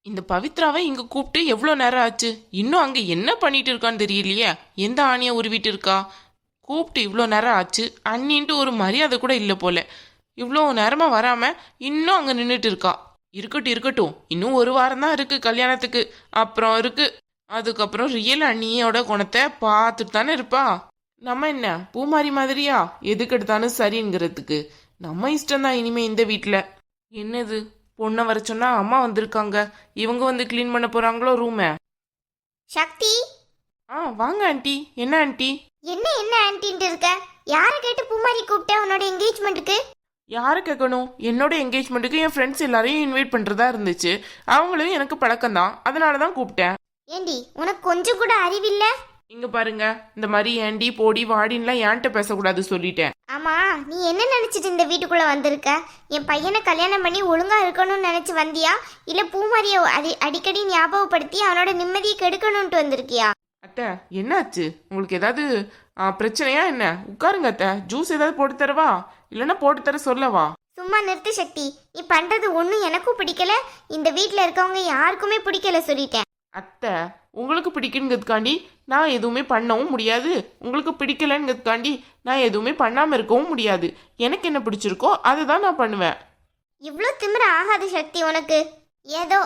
இந்த பவித்ராவை இங்க கூப்பிட்டு எவ்வளோ நேரம் ஆச்சு? இன்னும் அங்க என்ன பண்ணிட்டு இருக்கான்னு தெரியலையே. எந்த ஆணியை உருவிட்டு இருக்கா? கூப்பிட்டு இவ்வளோ நேரம் ஆச்சு, அண்ணின்ட்டு ஒரு மரியாதை கூட இல்லை போல. இவ்வளோ நேரமா வராம இன்னும் அங்க நின்றுட்டு இருக்கா. இருக்கட்டும் இருக்கட்டும், இன்னும் ஒரு வாரம் தான் இருக்கு கல்யாணத்துக்கு. அப்புறம் இருக்கு, அதுக்கப்புறம் ரியல் அண்ணியோட குணத்தை பார்த்துட்டு தானே இருப்பா. நம்ம என்ன பூமாரி மாதிரியா எதுக்கு எடுத்தாலும் சரிங்கிறதுக்கு? நம்ம இஷ்டம்தான் இனிமே இந்த வீட்டில். என்னது, பொண்ணை வர சொன்னா அம்மா வந்திருக்காங்க. இவங்க வந்து க்ளீன் பண்ண போறாங்களோ ரூமை? சக்தி, வாங்க ஆண்டி. என்ன ஆண்டி? என்ன என்ன ஆன்ட்டின்ட்டு இருக்க? யாரை கேட்டு பூமாரி கூப்பிட்ட உன்னோட என்கேஜ்மெண்ட்டுக்கு? யாரை கேட்கணும்? என்னோட என்கேஜ்மெண்ட்டுக்கு என் ஃப்ரெண்ட்ஸ் எல்லாரையும் இன்வைட் பண்ணுறதா இருந்துச்சு. அவங்களும் எனக்கு பழக்கம்தான், அதனால தான் கூப்பிட்டேன். ஏண்டி, உனக்கு கொஞ்சம் கூட அறிவில்ல? இங்க பாருங்க, இந்த மாதிரி ஏண்டி போடி வாடின்லாம் ஏன்ட்ட பேசக்கூடாது சொல்லிட்டேன். ஆமா, நீ என்ன நினைச்சிட்டு இந்த வீட்டுக்குள்ள வந்திருக்க? என் பையனை கல்யாணம் பண்ணி ஒழுங்கா இருக்கணும்னு நினைச்சு வந்தியா, இல்ல பூமாரிய அடிக்கடி ஞாபகப்படுத்தி அவனோட நிம்மதியை கெடுக்கணும்ட்டு வந்திருக்கியா? அத்தை, என்னாச்சு உங்களுக்கு? ஏதாவது பிரச்சனையா என்ன? உட்காருங்க அத்தை, ஜூஸ் ஏதாவது போட்டு தரவா? இல்லைன்னா போட்டு தர சொல்லவா? சும்மா நிறுத்து சக்தி. நீ பண்றது ஒன்றும் எனக்கும் பிடிக்கல, இந்த வீட்டில் இருக்கவங்க யாருக்குமே பிடிக்கல சொல்லிட்டேன். அத்தை, உங்களுக்கு பிடிக்குங்கிறதுக்காண்டி நான் எதுவுமே பண்ணவும் முடியாது, உங்களுக்கு பிடிக்கலங்கிறதுக்காண்டி நான் எதுவுமே பண்ணாமல் இருக்கவும் முடியாது. எனக்கு என்ன பிடிச்சிருக்கோ அதை தான் நான் பண்ணுவேன். இவ்வளோ திமிர ஆகாது சக்தி உனக்கு. ஏதோ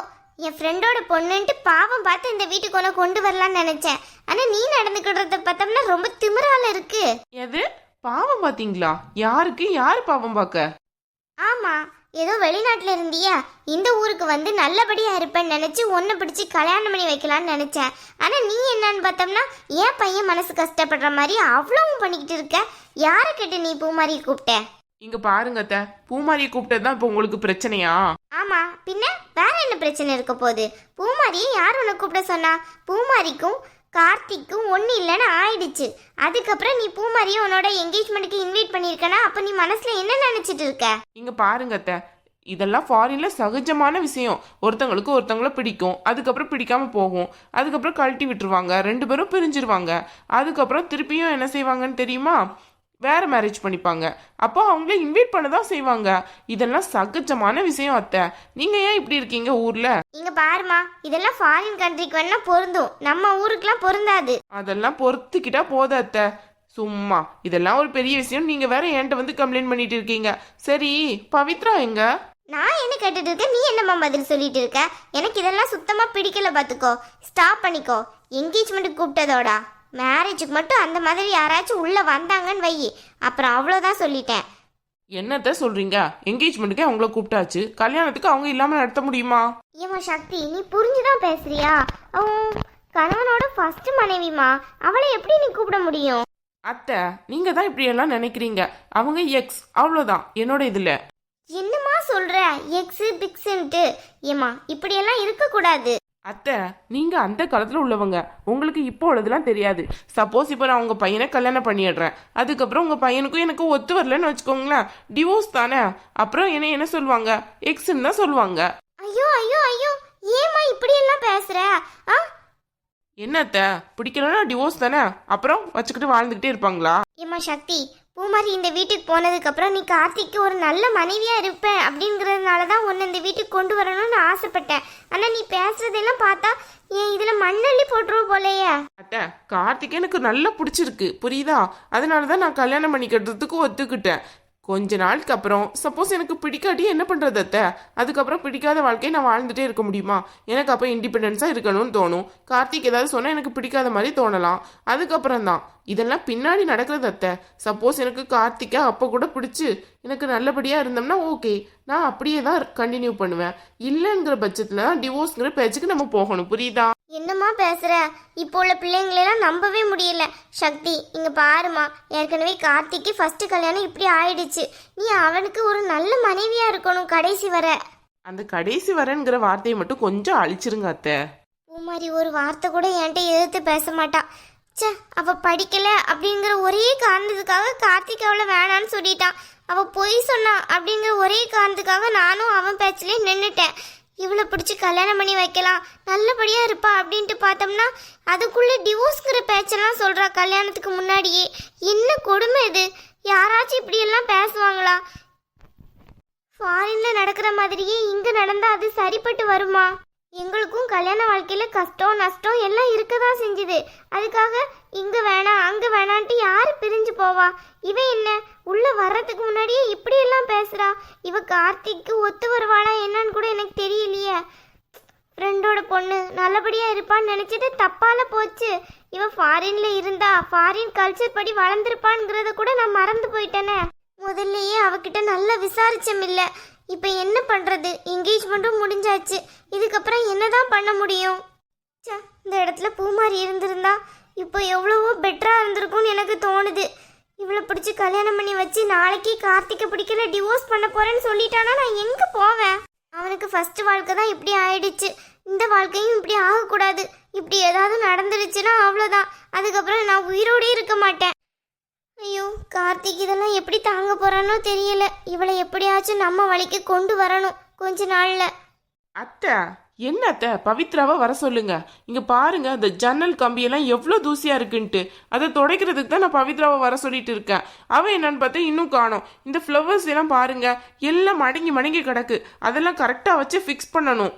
என் ஃப்ரெண்டோட பொண்ணுன்ட்டு பாவம் பார்த்து இந்த வீட்டுக்கு உன கொண்டு வரலான்னு நினைச்சேன். ஆனா நீ நடந்துக்கிடுறத பார்த்தோம்னா ரொம்ப திமிரால இருக்கு. எது பாவம் பாத்தீங்களா? யாருக்கு யாரு பாவம் பார்க்க? ஆமா, ஏதோ வெளிநாட்டுல இருந்தியா, இந்த ஊருக்கு வந்து நல்லபடியா இருப்பேன்னு நினைச்சு ஒன்னு பிடிச்சி கல்யாணம் பண்ணி வைக்கலான்னு நினைச்சேன். ஆனா நீ என்னன்னு பார்த்தோம்னா ஏன் பையன் மனசு கஷ்டப்படுற மாதிரி அவ்வளவும் பண்ணிக்கிட்டு இருக்க. யாரை கேட்டு நீ பூமாரி கூப்பிட்ட? இங்க பாருங்க அத்தை, பூமாரியை கூப்பிட்டதுதான் இப்போ உங்களுக்கு பிரச்சனையா? ஆமா, பின்ன வேற என்ன பிரச்சனை இருக்க போகுது? பூமாரியை யார் உன்னை கூப்பிட சொன்னா? பூமாரிக்கும் கார்த்திக்கும் ஒண்ணு இல்லைன்னு ஆயிடுச்சு. அதுக்கப்புறம் நீ பூமாரியை உன்னோட என்கேஜ்மெண்ட்டுக்கு இன்வைட் பண்ணியிருக்கனா, அப்ப நீ மனசுல என்ன நினைச்சிட்டு இருக்க? இங்க பாருங்க அத்தை, இதெல்லாம் ஃபாரின்ல சகஜமான விஷயம். ஒருத்தங்களுக்கு ஒருத்தங்கள பிடிக்கும், அதுக்கப்புறம் பிடிக்காம போகும், அதுக்கப்புறம் கழட்டி விட்டுருவாங்க, ரெண்டு பேரும் பிரிஞ்சிருவாங்க. அதுக்கப்புறம் திருப்பியும் என்ன செய்வாங்கன்னு தெரியுமா? வேற மேரேஜ் பண்ணிப்பாங்க. அப்போ அவங்கள இன்வைட் பண்ணதான் செய்வாங்க. இதெல்லாம் சகஜமான விஷயம் அத்தை. நீங்க ஏன் இப்படி இருக்கீங்க ஊர்ல? இங்க பாருமா, இதெல்லாம் ஃபாரின் கண்ட்ரிக்கு வேணா பொருந்தும், நம்ம ஊருக்குலாம் பொருந்தாது. அதெல்லாம் பொறுத்துக்கிட்டா போத அத்தை. சும்மா இதெல்லாம் ஒரு பெரிய விஷயம், நீங்க வேற என்கிட்ட வந்து கம்ப்ளைண்ட் பண்ணிட்டு இருக்கீங்க. சரி, பவித்ரா எங்க? நான் என்ன கேட்டுட்டு இருக்கேன், நீ என்னம்மா பதில் சொல்லிட்டு இருக்க? எனக்கு இதெல்லாம் சுத்தமா பிடிக்கல, பாத்துக்கோ. ஸ்டாப் பண்ணிக்கோ. என்கேஜ்மெண்ட்டுக்கு கூப்பிட்டதோடா, மேரேஜுக்கு மட்டும் அந்த மாதிரி யாராச்சும் உள்ள வந்தாங்கன்னு வை, அப்புறம் அவ்வளோதான் சொல்லிட்டேன். என்னத்த சொல்றீங்க? என்கேஜ்மெண்ட்டுக்கே அவங்கள கூப்பிட்டாச்சு, கல்யாணத்துக்கு அவங்க இல்லாம நடத்த முடியுமா? ஏமா சக்தி, நீ புரிஞ்சுதான் பேசுறியா? அவன் கணவனோட ஃபர்ஸ்ட் மனைவிமா, அவளை எப்படி நீ கூப்பிட முடியும்? அத்தை, நீங்க தான் இப்படி எல்லாம் நினைக்கிறீங்க. அவங்க எக்ஸ், அவ்வளோதான் என்னோட இதுல. என்னம்மா சொல்ற? எக்ஸ் பிக்ஸ்ன்ட்டு? ஏமா இப்படியெல்லாம் இருக்கக்கூடாது. அத்தை, நீங்க அந்த காலத்துல உள்ளவங்க, உங்களுக்கு இப்போ உள்ளதெல்லாம் தெரியாது. சப்போஸ் இப்போ நான் உங்க பையனை கல்யாணம் பண்ணிடுறேன், அதுக்கப்புறம் உங்க பையனுக்கும் எனக்கு ஒத்து வரலன்னு வச்சுக்கோங்களேன், டிவோர்ஸ் தானே. அப்புறம் என்ன சொல்லுவாங்க? எக்ஸ்ன்னு தான் சொல்லுவாங்க. ஐயோ ஐயோ ஐயோ, ஏமா இப்படியெல்லாம் பேசுற? என்னத்த, பிடிக்கலன்னா டிவோர்ஸ் தானே, அப்புறம் வச்சுக்கிட்டு வாழ்ந்துகிட்டே இருப்பாங்களா? ஏமா சக்தி, பூமாரி இந்த வீட்டுக்கு போனதுக்கு அப்புறம் நீ கார்த்திக்கு ஒரு நல்ல மனைவியா இருப்ப அப்படிங்கறதுனால தான் உன்னை இந்த வீட்டுக்கு கொண்டு வரணும்னு ஆசைப்பட்டேன். ஆனா நீ பேசுறதெல்லாம் பார்த்தா ஏன் இதுல மண்ணள்ளி போட்டுருவோம் போலயே. அத்தை, கார்த்திக் எனக்கு நல்லா பிடிச்சிருக்கு, புரியுதா? அதனாலதான் நான் கல்யாணம் பண்ணிக்கிறதுக்கு ஒத்துக்கிட்டேன். கொஞ்ச நாளுக்கு அப்புறம் சப்போஸ் எனக்கு பிடிக்காட்டி என்ன பண்றது அத்தை? அதுக்கப்புறம் பிடிக்காத வாழ்க்கையை நான் வாழ்ந்துட்டே இருக்க முடியுமா? எனக்கு அப்போ இண்டிபெண்டன்ஸா இருக்கணும்னு தோணும். கார்த்திக் ஏதாவது சொன்னா எனக்கு பிடிக்காத மாதிரி தோணலாம். அதுக்கப்புறம் தான் இதெல்லாம் பின்னாடி நடக்கிறது அத்தை. சப்போஸ் எனக்கு கார்த்திகா அப்போ கூட பிடிச்சி எனக்கு நல்லபடியா இருந்தோம்னா ஓகே, நான் அப்படியே தான் கண்டினியூ பண்ணுவேன். இல்லைங்கிற பட்சத்துல தான் டிவோர்ஸ்ங்கிற பேச்சுக்கு நம்ம போகணும், புரியுதா? என்னம்மா பேசுற? இப்போ உள்ள பிள்ளைங்களெல்லாம் நம்பவே முடியல. சக்தி, இங்க பாருமா, ஏற்கனவே கார்த்திக்கு ஃபர்ஸ்ட் கல்யாணம் இப்படி ஆயிடுச்சு. நீ அவனுக்கு ஒரு நல்ல மனைவியா இருக்கணும் கடைசி வர. அந்த கடைசி வரங்கிற வார்த்தையை மட்டும் கொஞ்சம் அழிச்சிருங்க அத்தை. பூமாரி ஒரு வார்த்தை கூட என்கிட்ட எதிர்த்து பேச மாட்டான். சே, அவ படிக்கல அப்படிங்கிற ஒரே காரணத்துக்காக கார்த்திக் அவளை வேணான்னு சொல்லிட்டான். அவ பொய் சொன்னா அப்படிங்கிற ஒரே காரணத்துக்காக நானும் அவன் பேச்சிலே நின்னுட்டேன். இவளை பிடிச்சி கல்யாணம் பண்ணி வைக்கலாம், நல்லபடியா இருப்பா அப்படின்ட்டு பார்த்தோம்னா அதுக்குள்ள டிவோர்ஸ்ங்கிற பேச்செல்லாம் சொல்றா கல்யாணத்துக்கு முன்னாடியே. என்ன கொடுமை இது! யாராச்சும் இப்படி எல்லாம் பேசுவாங்களா? ஃபாரின்ல நடக்கிற மாதிரியே இங்க நடந்தா அது சரிப்பட்டு வருமா? எங்களுக்கும் கல்யாண வாழ்க்கையில கஷ்டம் நஷ்டம் எல்லாம் இருக்கதான் செஞ்சுது. அதுக்காக இங்க வேணாம் அங்க வேணான்ட்டு யாரு பிரிஞ்சு போவா? இவ என்ன உள்ள வர்றதுக்கு முன்னாடியே இப்படி எல்லாம் பேசுறா? இவ கார்த்திக்கு ஒத்து வருவாளா என்னன்னு கூட எனக்கு தெரியலையே. ஃப்ரெண்டோட பொண்ணு நல்லபடியா இருப்பான்னு நினைச்சிட்டு தப்பால போச்சு. இவ ஃபாரின்ல இருந்தா ஃபாரின் கல்ச்சர் படி வளர்ந்துருப்பான்ங்கிறத கூட நான் மறந்து போயிட்டேனே. முதல்லயே அவகிட்ட நல்லா விசாரிச்சம் இல்ல. இப்ப என்ன பண்றது? என்கேஜ்மெண்ட்டும் முடிஞ்சாச்சு. இதுக்கப்புறம் என்னதான் பண்ண முடியும்? இந்த இடத்துல பூமாரி இருந்திருந்தா இப்போ எவ்வளவோ பெட்டரா இருந்திருக்கும்னு எனக்கு தோணுது. இவளை பிடிச்சி கல்யாணம் பண்ணி வச்சு நாளைக்கு கார்த்திகை பிடிக்கல டிவோர்ஸ் பண்ண போறேன்னு சொல்லிட்டானா நான் எங்க போவேன்? அவனுக்கு ஃபர்ஸ்ட் வாழ்க்கை தான் இப்படி ஆயிடுச்சு. இந்த வாழ்க்கையும் இப்படி ஆகக்கூடாது. இப்படி ஏதாவது நடந்துருச்சுன்னா அவ்வளோதான். அதுக்கப்புறம் நான் உயிரோடே இருக்க மாட்டேன். ஐயோ, கார்த்திக் இதெல்லாம் எப்படி தாங்க போறானோ தெரியல. இவளை எப்படியாச்சும் நம்ம வழிக்கு கொண்டு வரணும் கொஞ்ச நாள்ல. அத்தை, என்ன அத்தை, பவித்ராவை வர சொல்லுங்க. இங்க பாருங்க, அந்த ஜன்னல் கம்பியெல்லாம் எவ்வளோ தூசியா இருக்குன்ட்டு அதை துடைக்கிறதுக்கு தான் நான் பவித்ராவை வர சொல்லிட்டு இருக்கேன். அவன் என்னன்னு பார்த்தா இன்னும் காணோம். இந்த ஃப்ளவர்ஸ் எல்லாம் பாருங்க, எல்லாம் மடங்கி மடங்கி கிடக்கு. அதெல்லாம் கரெக்டா வச்சு ஃபிக்ஸ் பண்ணணும்.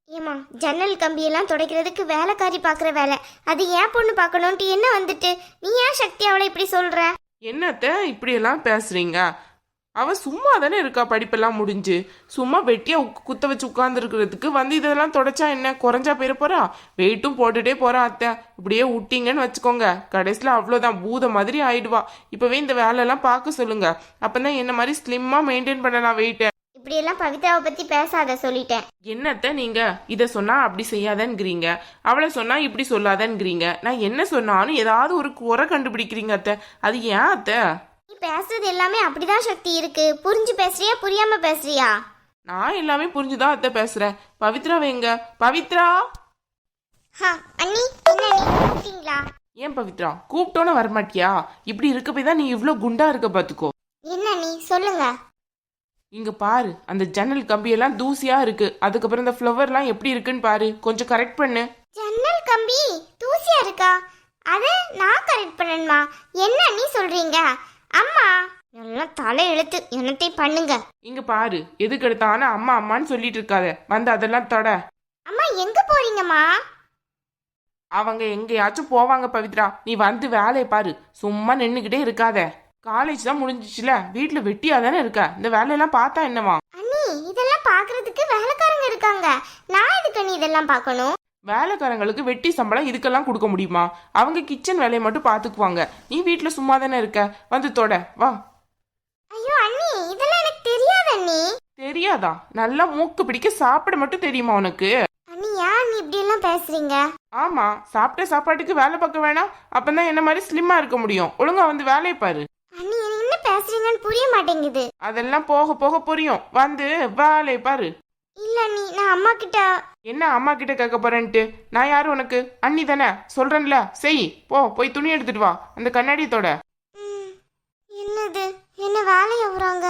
ஏமா, ஜன்னல் கம்பியெல்லாம் துடைக்கிறதுக்கு வேலைக்காரி பார்க்குற வேலை, அது ஏன் பொண்ணு பார்க்கணுன்ட்டு என்ன வந்துட்டு? நீ ஏன் சக்தி அவளை இப்படி சொல்ற? என்னத்த இப்படி எல்லாம் பேசுறீங்க? அவ சும்மா தானே இருக்கா, படிப்பெல்லாம் முடிஞ்சு சும்மா வெட்டியா குத்த வச்சு உட்கார்ந்து இருக்கிறதுக்கு வந்து இதெல்லாம் தொடச்சா என்ன குறைஞ்சா போயிட போறா? வெயிட்டும் போட்டுட்டே போறா. அத்தை, இப்படியே விட்டீங்கன்னு வச்சுக்கோங்க, கடைசியில் அவ்வளோதான், பூத மாதிரி ஆயிடுவா. இப்பவே இந்த வேலையெல்லாம் பார்க்க சொல்லுங்க. அப்பதான் என்ன மாதிரி ஸ்லிம்மா மெயின்டைன் பண்ணலாம் வெயிட்டை. இப்படியெல்லாம் பவித்ராவை பத்தி பேசாத சொல்லிட்டேன். என்னத்த நீங்க இதை சொன்னா அப்படி செய்யாதேங்கிறீங்க, அவளை சொன்னா இப்படி சொல்லாதேங்கிறீங்க. நான் என்ன சொன்னாலும் ஏதாவது ஒரு குறை கண்டுபிடிக்கிறீங்க அத்தை. அது ஏன் அத்தை? நீ பேசுறது எல்லாமே அப்படிதான் சக்தி இருக்கு. புரிஞ்சு பேசுறியா புரியாம பேசுறியா? நான் எல்லாமே புரிஞ்சுதான் அத்தை பேசுறேன். பவித்ரா எங்க? பவித்ரா! அண்ணி, என்ன நீ கூப்பிட்டீங்களா? ஏன் பவித்ரா, கூப்பிட்டோன்னு வரமாட்டியா? இப்படி இருக்க போய் தான் நீ இவ்வளோ குண்டா இருக்க பாத்துக்கோ. என்ன நீ சொல்லுங்க. இங்க பாரு, அந்த ஜன்னல் கம்பியெல்லாம் தூசியா இருக்கு. அதுக்கப்புறம் இந்த ஃப்ளவர்லாம் எப்படி இருக்குன்னு பாரு, கொஞ்சம் கரெக்ட் பண்ணு. ஜன்னல் கம்பி தூசியா இருக்கா? அதை நான் கரெக்ட் பண்ணணுமா? என்ன நீ சொல்றீங்க? அம்மா, நல்லா தலை இழுத்து என்னத்தை பண்ணுங்க. இங்க பாரு, எதுக்கு எடுத்தாலும் அம்மா அம்மான்னு சொல்லிட்டு இருக்காத. வந்து அதெல்லாம் தொட. அம்மா, எங்க போறீங்கம்மா? அவங்க எங்கேயாச்சும் போவாங்க பவித்ரா, நீ வந்து வேலையை பாரு. சும்மா நின்னுக்கிட்டே இருக்காத. காலேஜ் தான் முடிஞ்சிச்சுல, வீட்டுல வெட்டியா தானே இருக்க. இந்த வேலையெல்லாம் பார்த்தா என்னவா? அண்ணி, இதெல்லாம் பாக்குறதுக்கு வேலைக்காரங்க இருக்காங்க. நான் எதுக்கு நீ இதெல்லாம் பார்க்கணும்? வேலைக்காரங்களுக்கு வெட்டி சம்பளம் இதுக்கெல்லாம் கொடுக்க முடியுமா? அவங்க கிச்சன் வேலையை மட்டும் பாத்துக்குவாங்க. நீ வீட்டுல சும்மா தானே இருக்க, வந்து தொட வா. ஐயோ அண்ணி, இதெல்லாம் எனக்கு தெரியாது அண்ணி. தெரியாதா? நல்லா மூக்கு பிடிக்க சாப்பிட மட்டும் தெரியுமா உனக்கு? அண்ணி, ஏன் நீ இப்படி எல்லாம் பேசுறீங்க? ஆமா, சாப்பிட்ட சாப்பாட்டுக்கு வேலை பார்க்க வேணாம். அப்பதான் என்ன மாதிரி ஸ்லிம்மா இருக்க முடியும். ஒழுங்கா வந்து வேலையை பாரு. அண்ணி, என்ன பேசுறீங்கன்னு புரிய மாட்டேங்குது. அதெல்லாம் போக போக புரியும். வந்து வேலையை பாரு. இல்ல அண்ணி, நான் அம்மா கிட்ட. என்ன அம்மா கிட்ட கேட்க போறேன்ட்டு? நான் யாரு உனக்கு? அண்ணி தானே, சொல்றேன்ல, செய். போய் துணி எடுத்துட்டு வா. அந்த கண்ணாடியத்தோட. என்னது, என்ன வேலையை வராங்க?